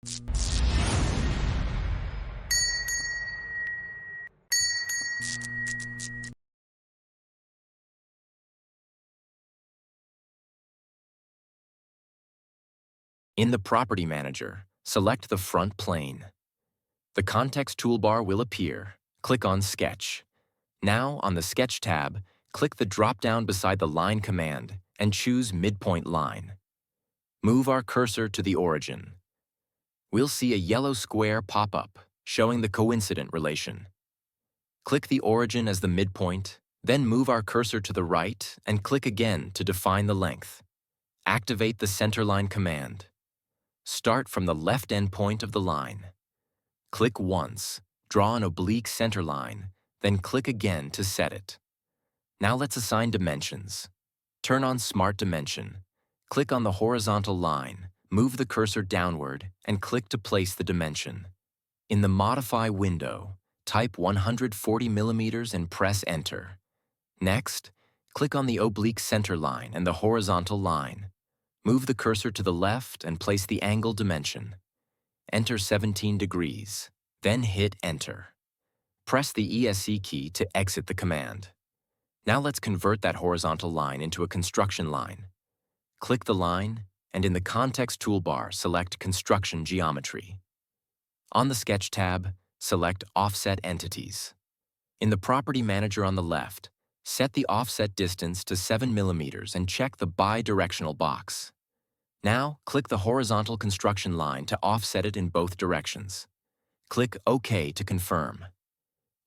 In the Property Manager, select the front plane. The Context toolbar will appear. Click on Sketch. Now, on the Sketch tab, click the drop-down beside the Line command and choose Midpoint Line. Move our cursor to the origin. We'll see a yellow square pop up, showing the coincident relation. Click the origin as the midpoint, then move our cursor to the right and click again to define the length. Activate the Centerline command. Start from the left endpoint of the line. Click once, draw an oblique center line, then click again to set it. Now let's assign dimensions. Turn on Smart Dimension. Click on the horizontal line, move the cursor downward, and click to place the dimension. In the Modify window, type 140 mm and press Enter. Next, click on the oblique center line and the horizontal line. Move the cursor to the left and place the angle dimension. Enter 17 degrees, then hit Enter. Press the ESC key to exit the command. Now let's convert that horizontal line into a construction line. Click the line, and in the Context toolbar, select Construction Geometry. On the Sketch tab, select Offset Entities. In the Property Manager on the left, set the offset distance to 7 mm and check the bi-directional box. Now, click the horizontal construction line to offset it in both directions. Click OK to confirm.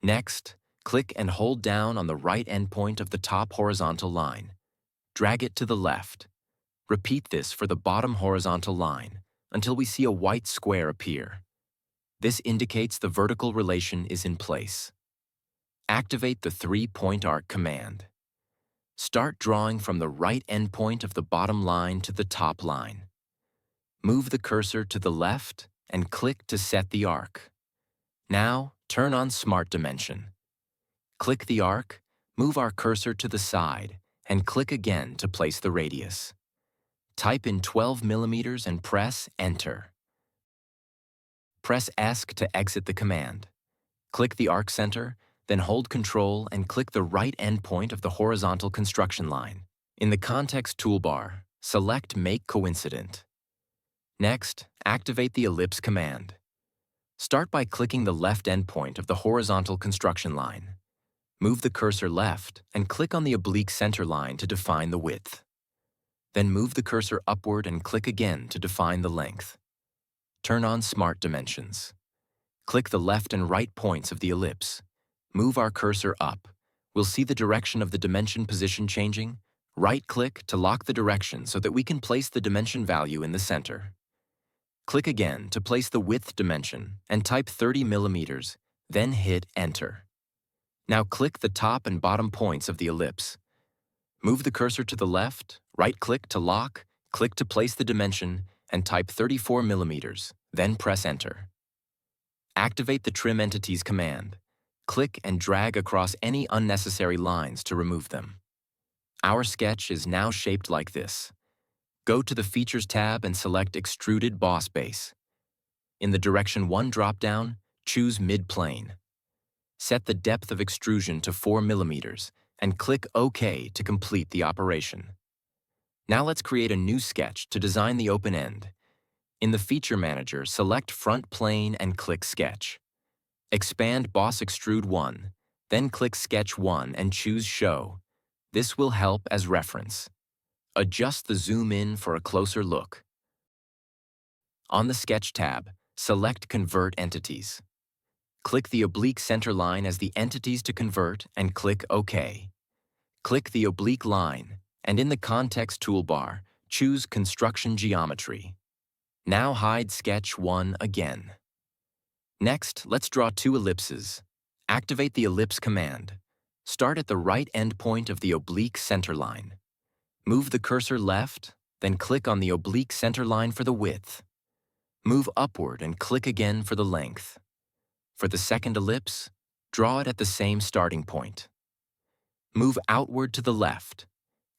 Next, click and hold down on the right endpoint of the top horizontal line. Drag it to the left. Repeat this for the bottom horizontal line until we see a white square appear. This indicates the vertical relation is in place. Activate the 3-point arc command. Start drawing from the right endpoint of the bottom line to the top line. Move the cursor to the left and click to set the arc. Now, turn on Smart Dimension. Click the arc, move our cursor to the side, and click again to place the radius. Type in 12 mm and press Enter. Press ESC to exit the command. Click the arc center, then hold Ctrl and click the right endpoint of the horizontal construction line. In the Context toolbar, select Make Coincident. Next, activate the Ellipse command. Start by clicking the left endpoint of the horizontal construction line. Move the cursor left and click on the oblique center line to define the width. Then move the cursor upward and click again to define the length. Turn on Smart Dimensions. Click the left and right points of the ellipse. Move our cursor up. We'll see the direction of the dimension position changing. Right-click to lock the direction so that we can place the dimension value in the center. Click again to place the width dimension and type 30 mm, then hit Enter. Now click the top and bottom points of the ellipse. Move the cursor to the left, right-click to lock, click to place the dimension, and type 34 mm, then press Enter. Activate the Trim Entities command. Click and drag across any unnecessary lines to remove them. Our sketch is now shaped like this. Go to the Features tab and select Extruded Boss Base. In the Direction 1 drop-down, choose Mid-Plane. Set the depth of extrusion to 4 mm and click OK to complete the operation. Now let's create a new sketch to design the open end. In the Feature Manager, select Front Plane and click Sketch. Expand Boss Extrude 1, then click Sketch 1 and choose Show. This will help as reference. Adjust the zoom in for a closer look. On the Sketch tab, select Convert Entities. Click the oblique center line as the entities to convert and click OK. Click the oblique line, and in the Context toolbar, choose Construction Geometry. Now hide Sketch 1 again. Next, let's draw 2 ellipses. Activate the Ellipse command. Start at the right endpoint of the oblique center line. Move the cursor left, then click on the oblique center line for the width. Move upward and click again for the length. For the second ellipse, draw it at the same starting point. Move outward to the left.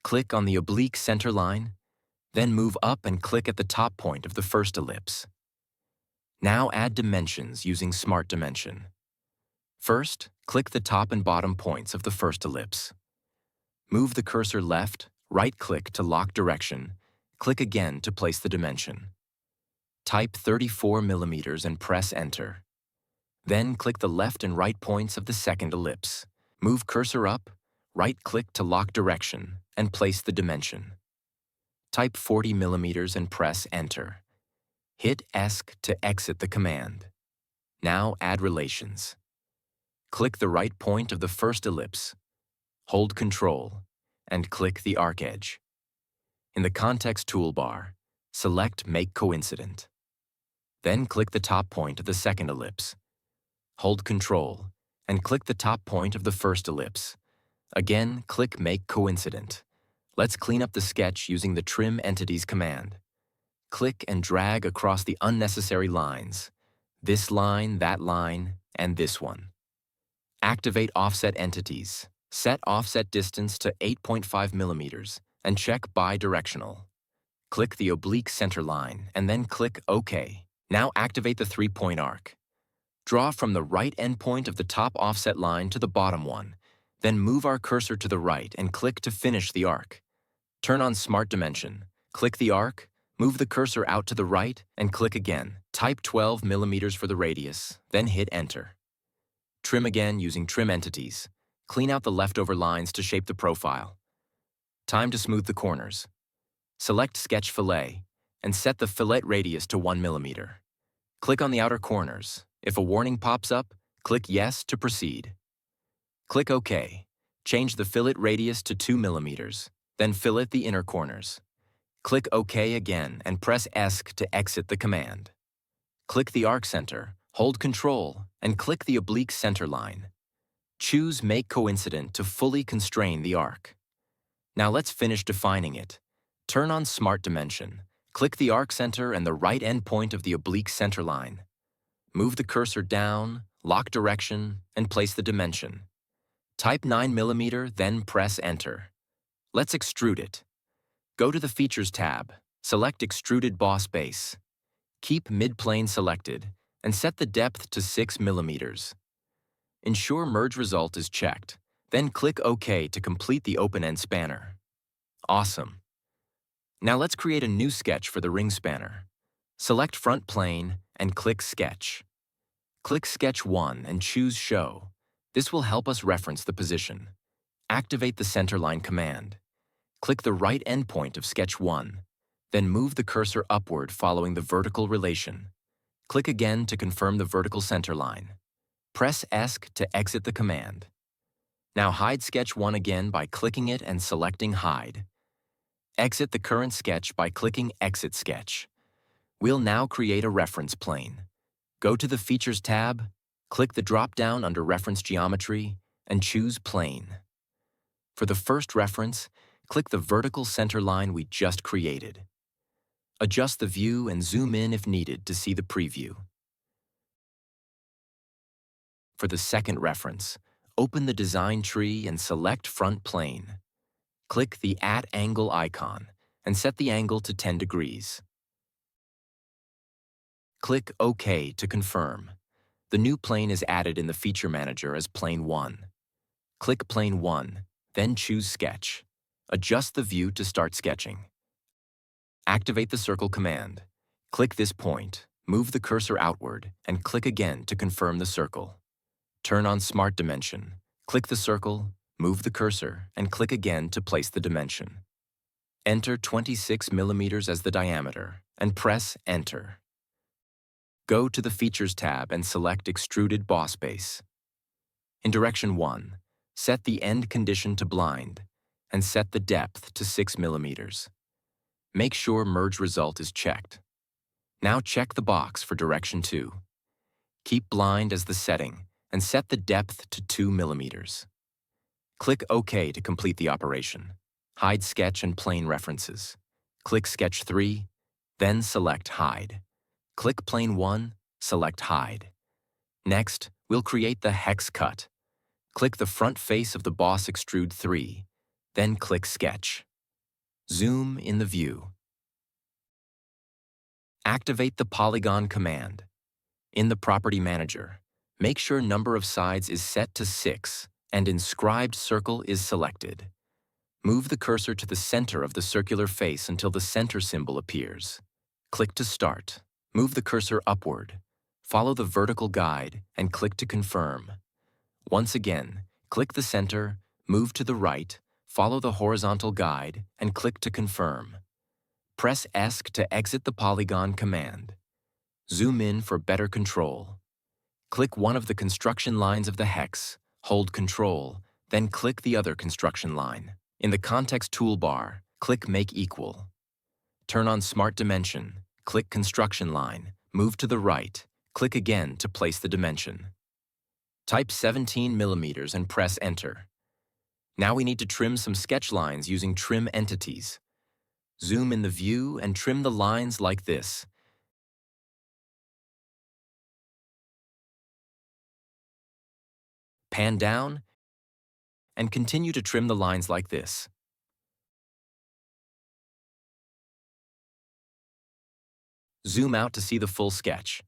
Click on the oblique center line, then move up and click at the top point of the first ellipse. Now add dimensions using Smart Dimension. First, click the top and bottom points of the first ellipse. Move the cursor left, right-click to lock direction, click again to place the dimension. Type 34 millimeters and press Enter. Then click the left and right points of the second ellipse. Move cursor up, right-click to lock direction, and place the dimension. Type 40 millimeters and press Enter. Hit ESC to exit the command. Now add relations. Click the right point of the first ellipse, hold Ctrl, and click the arc edge. In the context toolbar, select Make Coincident. Then click the top point of the second ellipse. Hold Ctrl, and click the top point of the first ellipse. Again, click Make Coincident. Let's clean up the sketch using the Trim Entities command. Click and drag across the unnecessary lines. This line, that line, and this one. Activate Offset Entities. Set offset distance to 8.5 millimeters and check Bidirectional. Click the oblique center line and then click OK. Now activate the 3-point arc. Draw from the right endpoint of the top offset line to the bottom one, then move our cursor to the right and click to finish the arc. Turn on Smart Dimension. Click the arc, move the cursor out to the right, and click again. Type 12 millimeters for the radius, then hit Enter. Trim again using Trim Entities. Clean out the leftover lines to shape the profile. Time to smooth the corners. Select Sketch Fillet and set the fillet radius to 1 millimeter. Click on the outer corners. If a warning pops up, click Yes to proceed. Click OK. Change the fillet radius to 2 millimeters, then fillet the inner corners. Click OK again and press ESC to exit the command. Click the arc center, hold Ctrl, and click the oblique center line. Choose Make Coincident to fully constrain the arc. Now let's finish defining it. Turn on Smart Dimension. Click the arc center and the right endpoint of the oblique center line. Move the cursor down, lock direction, and place the dimension. Type 9 millimeter, then press Enter. Let's extrude it. Go to the Features tab, select Extruded Boss Base. Keep Midplane selected, and set the depth to 6 millimeters. Ensure Merge Result is checked, then click OK to complete the open-end spanner. Awesome! Now let's create a new sketch for the ring spanner. Select Front Plane and click Sketch. Click Sketch 1 and choose Show. This will help us reference the position. Activate the Centerline command. Click the right endpoint of Sketch 1, then move the cursor upward following the vertical relation. Click again to confirm the vertical center line. Press ESC to exit the command. Now hide Sketch 1 again by clicking it and selecting Hide. Exit the current sketch by clicking Exit Sketch. We'll now create a reference plane. Go to the Features tab, click the drop-down under Reference Geometry, and choose Plane. For the first reference, click the vertical center line we just created. Adjust the view and zoom in if needed to see the preview. For the second reference, open the design tree and select Front Plane. Click the @angle icon and set the angle to 10 degrees. Click OK to confirm. The new plane is added in the Feature Manager as Plane 1. Click Plane 1, then choose Sketch. Adjust the view to start sketching. Activate the Circle command. Click this point, move the cursor outward, and click again to confirm the circle. Turn on Smart Dimension. Click the circle, move the cursor, and click again to place the dimension. Enter 26 millimeters as the diameter, and press Enter. Go to the Features tab and select Extruded Boss Base. In Direction 1, set the end condition to blind, and set the depth to 6 millimeters. Make sure Merge Result is checked. Now check the box for Direction 2. Keep blind as the setting, and set the depth to 2 millimeters. Click OK to complete the operation. Hide Sketch and Plane references. Click Sketch 3, then select Hide. Click Plane 1, select Hide. Next, we'll create the hex cut. Click the front face of the Boss Extrude 3, then click Sketch. Zoom in the view. Activate the Polygon command. In the Property Manager, make sure number of sides is set to 6 and inscribed circle is selected. Move the cursor to the center of the circular face until the center symbol appears. Click to start. Move the cursor upward. Follow the vertical guide and click to confirm. Once again, click the center, move to the right, follow the horizontal guide, and click to confirm. Press ESC to exit the Polygon command. Zoom in for better control. Click one of the construction lines of the hex, hold Control, then click the other construction line. In the context toolbar, click Make Equal. Turn on Smart Dimension, click Construction Line, move to the right, click again to place the dimension. Type 17 millimeters and press Enter. Now we need to trim some sketch lines using Trim Entities. Zoom in the view and trim the lines like this. Pan down and continue to trim the lines like this. Zoom out to see the full sketch.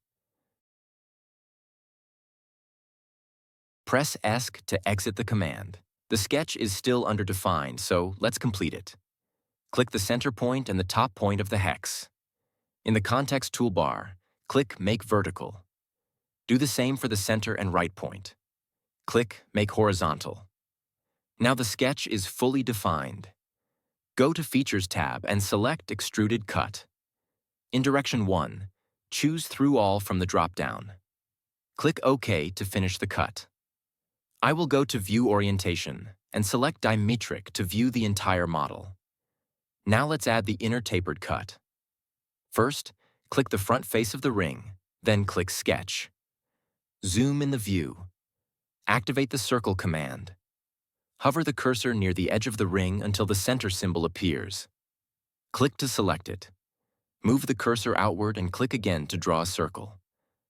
Press ESC to exit the command. The sketch is still underdefined, so let's complete it. Click the center point and the top point of the hex. In the context toolbar, click Make Vertical. Do the same for the center and right point. Click Make Horizontal. Now the sketch is fully defined. Go to Features tab and select Extruded Cut. In Direction 1, choose Through All from the drop-down. Click OK to finish the cut. I will go to View Orientation and select Dimetric to view the entire model. Now let's add the inner tapered cut. First, click the front face of the ring, then click Sketch. Zoom in the view. Activate the Circle command. Hover the cursor near the edge of the ring until the center symbol appears. Click to select it. Move the cursor outward and click again to draw a circle.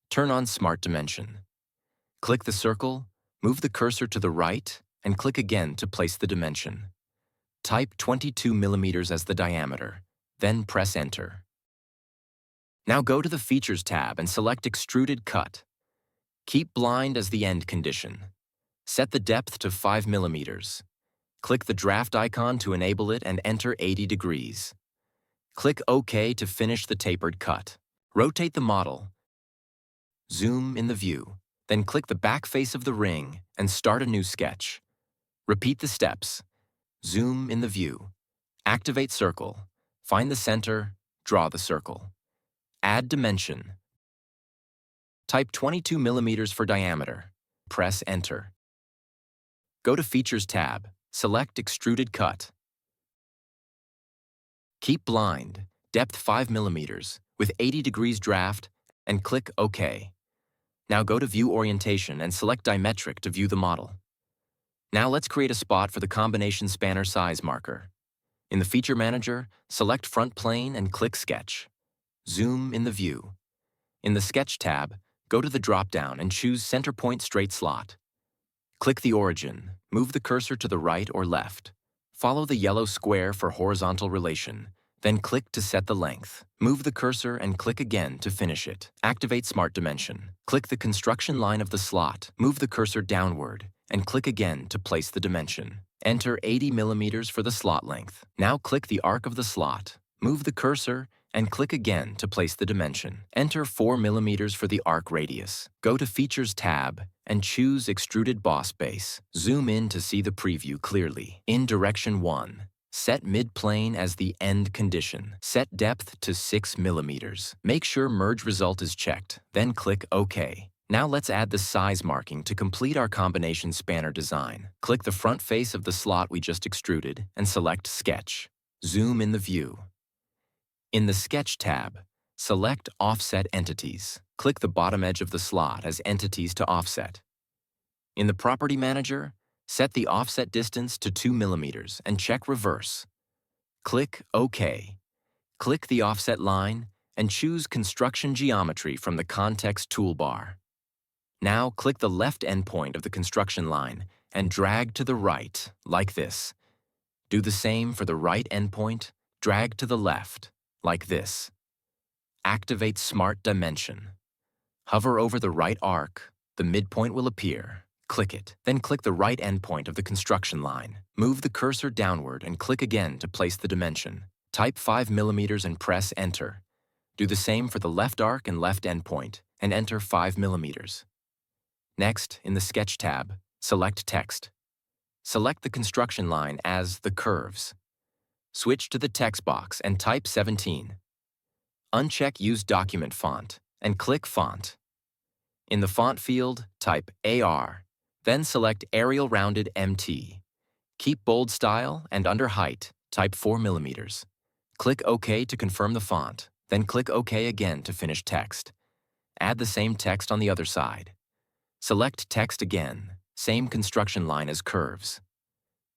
Turn on Smart Dimension. Click the circle, move the cursor to the right, and click again to place the dimension. Type 22 millimeters as the diameter, then press Enter. Now go to the Features tab and select Extruded Cut. Keep blind as the end condition. Set the depth to 5 millimeters. Click the draft icon to enable it and enter 80 degrees. Click OK to finish the tapered cut. Rotate the model. Zoom in the view. Then click the back face of the ring and start a new sketch. Repeat the steps. Zoom in the view. Activate circle. Find the center, draw the circle. Add dimension. Type 22 millimeters for diameter. Press Enter. Go to Features tab, select Extruded Cut. Keep blind, depth 5 millimeters, with 80 degrees draft, and click OK. Now go to View Orientation and select Dimetric to view the model. Now let's create a spot for the combination spanner size marker. In the Feature Manager, select Front Plane and click Sketch. Zoom in the view. In the Sketch tab, go to the drop-down and choose Centerpoint Straight Slot. Click the origin, move the cursor to the right or left. Follow the yellow square for horizontal relation, then click to set the length. Move the cursor and click again to finish it. Activate Smart Dimension. Click the construction line of the slot, move the cursor downward, and click again to place the dimension. Enter 80 millimeters for the slot length. Now click the arc of the slot, move the cursor, and click again to place the dimension. Enter 4 millimeters for the arc radius. Go to Features tab and choose Extruded Boss Base. Zoom in to see the preview clearly. In Direction 1, set midplane as the end condition. Set depth to 6 millimeters. Make sure Merge Result is checked, then click OK. Now let's add the size marking to complete our combination spanner design. Click the front face of the slot we just extruded and select Sketch. Zoom in the view. In the Sketch tab, select Offset Entities. Click the bottom edge of the slot as Entities to offset. In the Property Manager, set the offset distance to 2 millimeters and check Reverse. Click OK. Click the offset line and choose Construction Geometry from the Context toolbar. Now click the left endpoint of the construction line and drag to the right, like this. Do the same for the right endpoint, drag to the left, like this. Activate Smart Dimension. Hover over the right arc. The midpoint will appear. Click it. Then click the right endpoint of the construction line. Move the cursor downward and click again to place the dimension. Type 5 mm and press Enter. Do the same for the left arc and left endpoint, and enter 5 mm. Next, in the Sketch tab, select Text. Select the construction line as the curves. Switch to the text box and type 17. Uncheck Use Document Font and click Font. In the font field, type AR, then select Arial Rounded MT. Keep bold style and under height, type 4 mm. Click OK to confirm the font, then click OK again to finish text. Add the same text on the other side. Select Text again, same construction line as curves.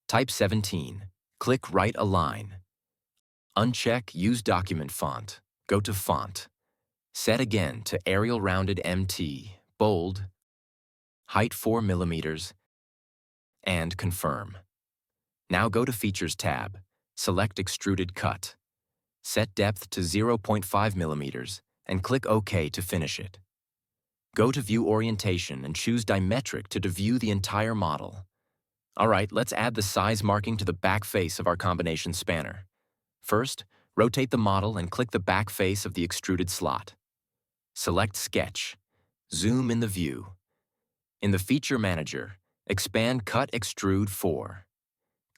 Type 17. Click Right Align. Uncheck Use Document Font. Go to Font. Set again to Arial Rounded MT, bold, height 4 mm, and confirm. Now go to Features tab. Select Extruded Cut. Set depth to 0.5 mm and click OK to finish it. Go to View Orientation and choose Dimetric to view the entire model. Alright, let's add the size marking to the back face of our combination spanner. First, rotate the model and click the back face of the extruded slot. Select Sketch. Zoom in the view. In the Feature Manager, expand Cut Extrude 4.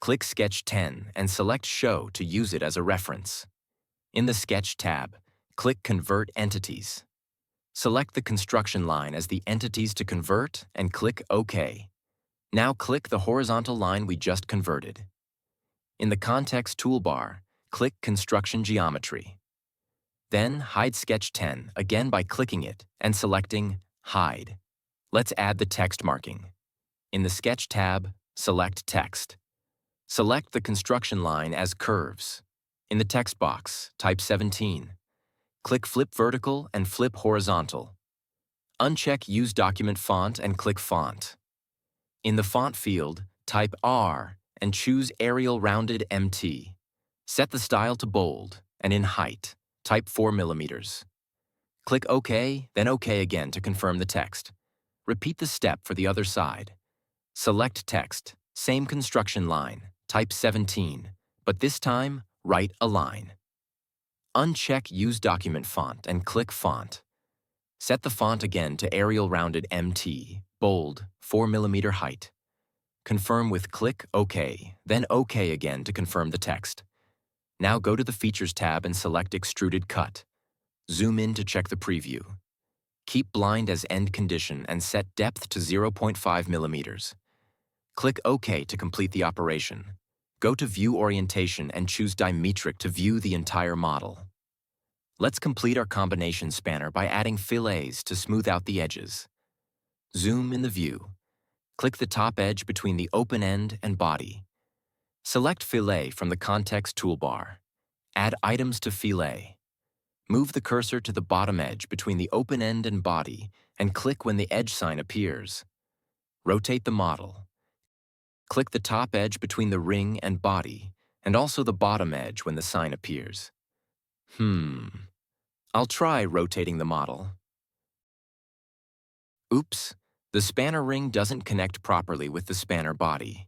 Click Sketch 10 and select Show to use it as a reference. In the Sketch tab, click Convert Entities. Select the construction line as the entities to convert and click OK. Now click the horizontal line we just converted. In the Context toolbar, click Construction Geometry. Then hide Sketch 10 again by clicking it and selecting Hide. Let's add the text marking. In the Sketch tab, select Text. Select the construction line as curves. In the text box, type 17. Click Flip Vertical and Flip Horizontal. Uncheck Use Document Font and click Font. In the font field, type R and choose Arial Rounded MT. Set the style to bold, and in height, type 4 mm. Click OK, then OK again to confirm the text. Repeat the step for the other side. Select Text, same construction line, type 17, but this time, right align. Uncheck Use Document Font and click Font. Set the font again to Arial Rounded MT, bold, 4 mm height. Confirm with click OK, then OK again to confirm the text. Now go to the Features tab and select Extruded Cut. Zoom in to check the preview. Keep blind as end condition and set depth to 0.5 mm. Click OK to complete the operation. Go to View Orientation and choose Dimetric to view the entire model. Let's complete our combination spanner by adding fillets to smooth out the edges. Zoom in the view. Click the top edge between the open end and body. Select Fillet from the Context toolbar. Add items to Fillet. Move the cursor to the bottom edge between the open end and body and click when the edge sign appears. Rotate the model. Click the top edge between the ring and body, and also the bottom edge when the sign appears. I'll try rotating the model. Oops, the spanner ring doesn't connect properly with the spanner body.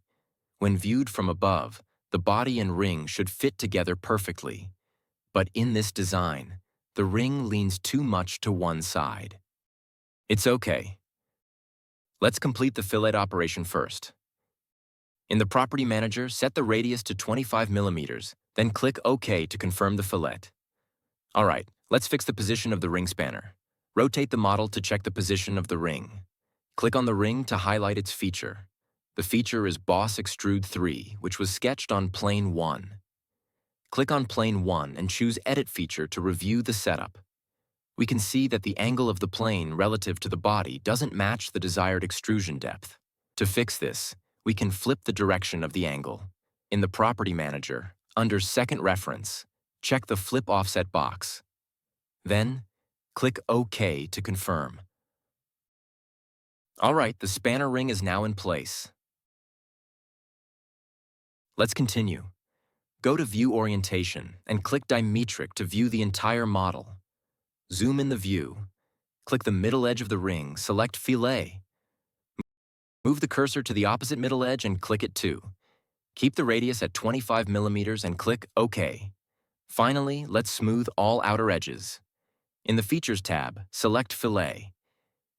When viewed from above, the body and ring should fit together perfectly. But in this design, the ring leans too much to one side. It's okay. Let's complete the fillet operation first. In the Property Manager, set the radius to 25 mm, then click OK to confirm the fillet. Alright, let's fix the position of the ring spanner. Rotate the model to check the position of the ring. Click on the ring to highlight its feature. The feature is Boss Extrude 3, which was sketched on Plane 1. Click on Plane 1 and choose Edit Feature to review the setup. We can see that the angle of the plane relative to the body doesn't match the desired extrusion depth. To fix this, we can flip the direction of the angle. In the Property Manager, under Second Reference, check the Flip Offset box. Then, click OK to confirm. Alright, the spanner ring is now in place. Let's continue. Go to View Orientation and click Dimetric to view the entire model. Zoom in the view. click the middle edge of the ring, select Fillet. Move the cursor to the opposite middle edge and click it too. Keep the radius at 25 millimeters and click OK. Finally, let's smooth all outer edges. In the Features tab, select Fillet.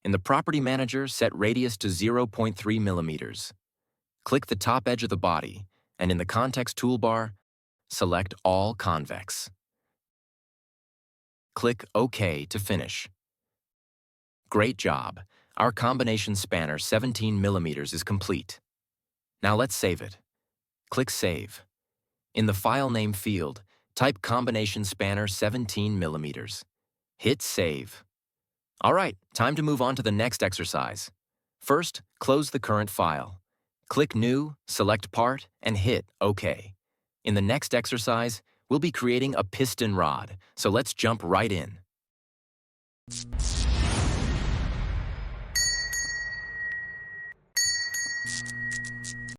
In the Property Manager, set radius to 0.3 millimeters. Click the top edge of the body, and in the Context toolbar, select All Convex. Click OK to finish. Great job! Our combination spanner 17 millimeters is complete. Now let's save it. Click Save. In the File Name field, type Combination Spanner 17 millimeters. Hit Save. All right, time to move on to the next exercise. First, close the current file. Click New, select Part, and hit OK. In the next exercise, we'll be creating a piston rod, so let's jump right in.